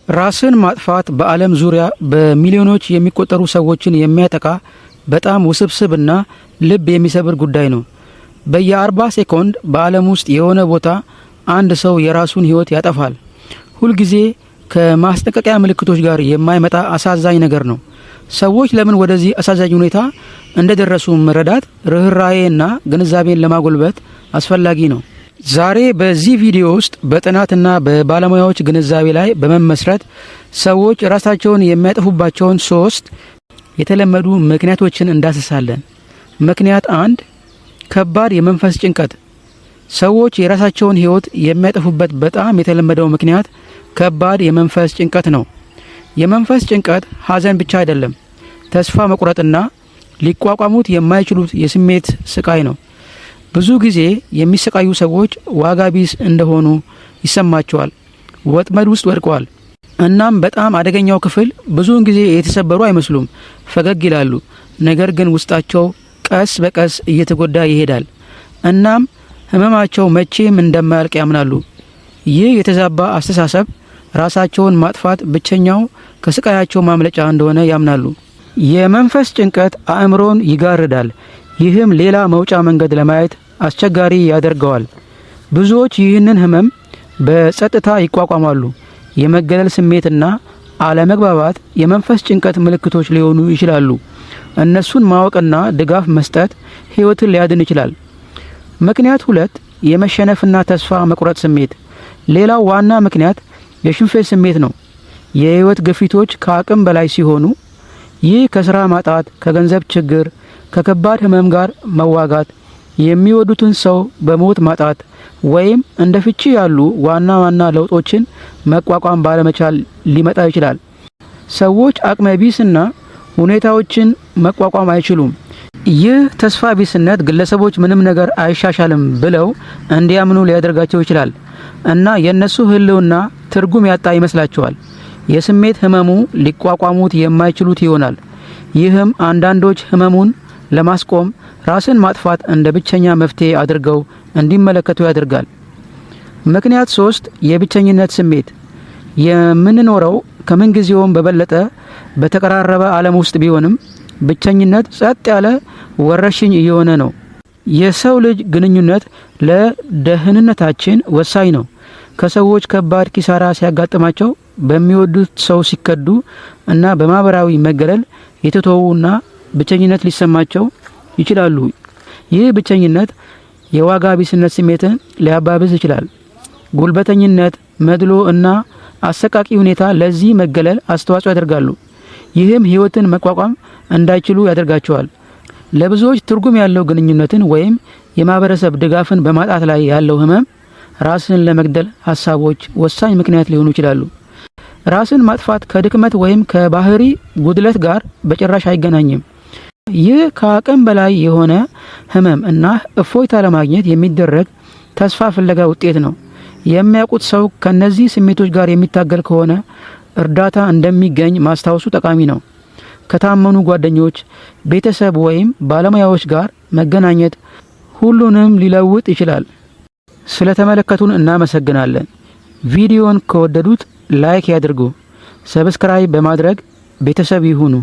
ራስን ማጥፋት በዓለም ዙሪያ በሚሊዮኖች የሚቆጠሩ ሰዎችን የሚያጠቃ በጣም ውስብስብና ልብ የሚሰብር ጉዳይ ነው። በየ40 ሴኮንድ በዓለም ውስጥ የሆነ ቦታ አንድ ሰው የራሱን ሕይወት ያጠፋል። ሁልጊዜ ከማስጠንቀቂያ ምልክቶች ጋር የማይመጣ አሳዛኝ ነገር ነው። ሰዎች ለምን ወደዚህ አሳዛኝ ሁኔታ እንደደረሱ መረዳት ርህራሄና ግንዛቤን ለማጎልበት አስፈላጊ ነው። ዛሬ በዚህ ቪዲዮ ውስጥ በጥናትና በባለሙያዎች ግንዛቤ ላይ በመመስረት ሰዎች ራሳቸውን የሚያጠፉባቸውን 3 የተለመዱ ምክንያቶችን እንዳስሳለን። ምክንያት 1 ከባድ የመንፈስ ጭንቀት። ሰዎች የራሳቸውን ሕይወት የሚያጠፉበት በጣም የተለመደው ምክንያት ከባድ የመንፈስ ጭንቀት ነው። የመንፈስ ጭንቀት ሐዘን ብቻ አይደለም፣ ተስፋ መቁረጥና ሊቋቋሙት የማይችሉት የስሜት ስቃይ ነው። ብዙ ጊዜ የሚሰቃዩ ሰዎች ዋጋ ቢስ እንደሆኑ ይሰማቸዋል፣ ወጥመድ ውስጥ ወድቀዋል። እናም በጣም አደገኛው ክፍል ብዙውን ጊዜ የተሰበሩ አይመስሉም፣ ፈገግ ይላሉ፣ ነገር ግን ውስጣቸው ቀስ በቀስ እየተጎዳ ይሄዳል። እናም ህመማቸው መቼም እንደማያልቅ ያምናሉ። ይህ የተዛባ አስተሳሰብ ራሳቸውን ማጥፋት ብቸኛው ከስቃያቸው ማምለጫ እንደሆነ ያምናሉ። የመንፈስ ጭንቀት አእምሮን ይጋርዳል። ይህም ሌላ መውጫ መንገድ ለማየት አስቸጋሪ ያደርገዋል። ብዙዎች ይህንን ህመም በጸጥታ ይቋቋማሉ። የመገለል ስሜትና አለመግባባት የመንፈስ ጭንቀት ምልክቶች ሊሆኑ ይችላሉ። እነሱን ማወቅና ድጋፍ መስጠት ህይወትን ሊያድን ይችላል። ምክንያት 2 የመሸነፍና ተስፋ መቁረጥ ስሜት። ሌላው ዋና ምክንያት የሽንፈት ስሜት ነው። የህይወት ግፊቶች ከአቅም በላይ ሲሆኑ፣ ይህ ከስራ ማጣት፣ ከገንዘብ ችግር፣ ከከባድ ህመም ጋር መዋጋት፣ የሚወዱትን ሰው በሞት ማጣት ወይም እንደ ፍቺ ያሉ ዋና ዋና ለውጦችን መቋቋም ባለመቻል ሊመጣ ይችላል። ሰዎች አቅመ ቢስና ሁኔታዎችን መቋቋም አይችሉም። ይህ ተስፋ ቢስነት ግለሰቦች ምንም ነገር አይሻሻልም ብለው እንዲያምኑ ሊያደርጋቸው ይችላል እና የነሱ ህልውና ትርጉም ያጣ ይመስላቸዋል። የስሜት ህመሙ ሊቋቋሙት የማይችሉት ይሆናል። ይህም አንዳንዶች ህመሙን ለማስቆም ራስን ማጥፋት እንደ ብቸኛ መፍትሄ አድርገው እንዲመለከቱ ያደርጋል። ምክንያት 3 የብቸኝነት ስሜት። የምንኖረው ከምንጊዜውም በበለጠ በተቀራረበ ዓለም ውስጥ ቢሆንም ብቸኝነት ጸጥ ያለ ወረርሽኝ እየሆነ ነው። የሰው ልጅ ግንኙነት ለደህንነታችን ወሳኝ ነው። ከሰዎች ከባድ ኪሳራ ሲያጋጥማቸው፣ በሚወዱት ሰው ሲከዱ እና በማህበራዊ መገለል የተተዉና ብቸኝነት ሊሰማቸው ይችላሉ። ይህ ብቸኝነት የዋጋ ቢስነት ስሜትን ሊያባብስ ይችላል። ጉልበተኝነት፣ መድሎ እና አሰቃቂ ሁኔታ ለዚህ መገለል አስተዋጽኦ ያደርጋሉ። ይህም ህይወትን መቋቋም እንዳይችሉ ያደርጋቸዋል። ለብዙዎች ትርጉም ያለው ግንኙነትን ወይም የማህበረሰብ ድጋፍን በማጣት ላይ ያለው ህመም ራስን ለመግደል ሀሳቦች ወሳኝ ምክንያት ሊሆኑ ይችላሉ። ራስን ማጥፋት ከድክመት ወይም ከባህሪ ጉድለት ጋር በጭራሽ አይገናኝም። ይህ ከአቅም በላይ የሆነ ህመም እና እፎይታ ለማግኘት የሚደረግ ተስፋ ፍለጋ ውጤት ነው። የሚያውቁት ሰው ከነዚህ ስሜቶች ጋር የሚታገል ከሆነ እርዳታ እንደሚገኝ ማስታወሱ ጠቃሚ ነው። ከታመኑ ጓደኞች፣ ቤተሰብ ወይም ባለሙያዎች ጋር መገናኘት ሁሉንም ሊለውጥ ይችላል። ስለተመለከቱን እናመሰግናለን። ቪዲዮን ከወደዱት ላይክ ያድርጉ። ሰብስክራይብ በማድረግ ቤተሰብ ይሁኑ።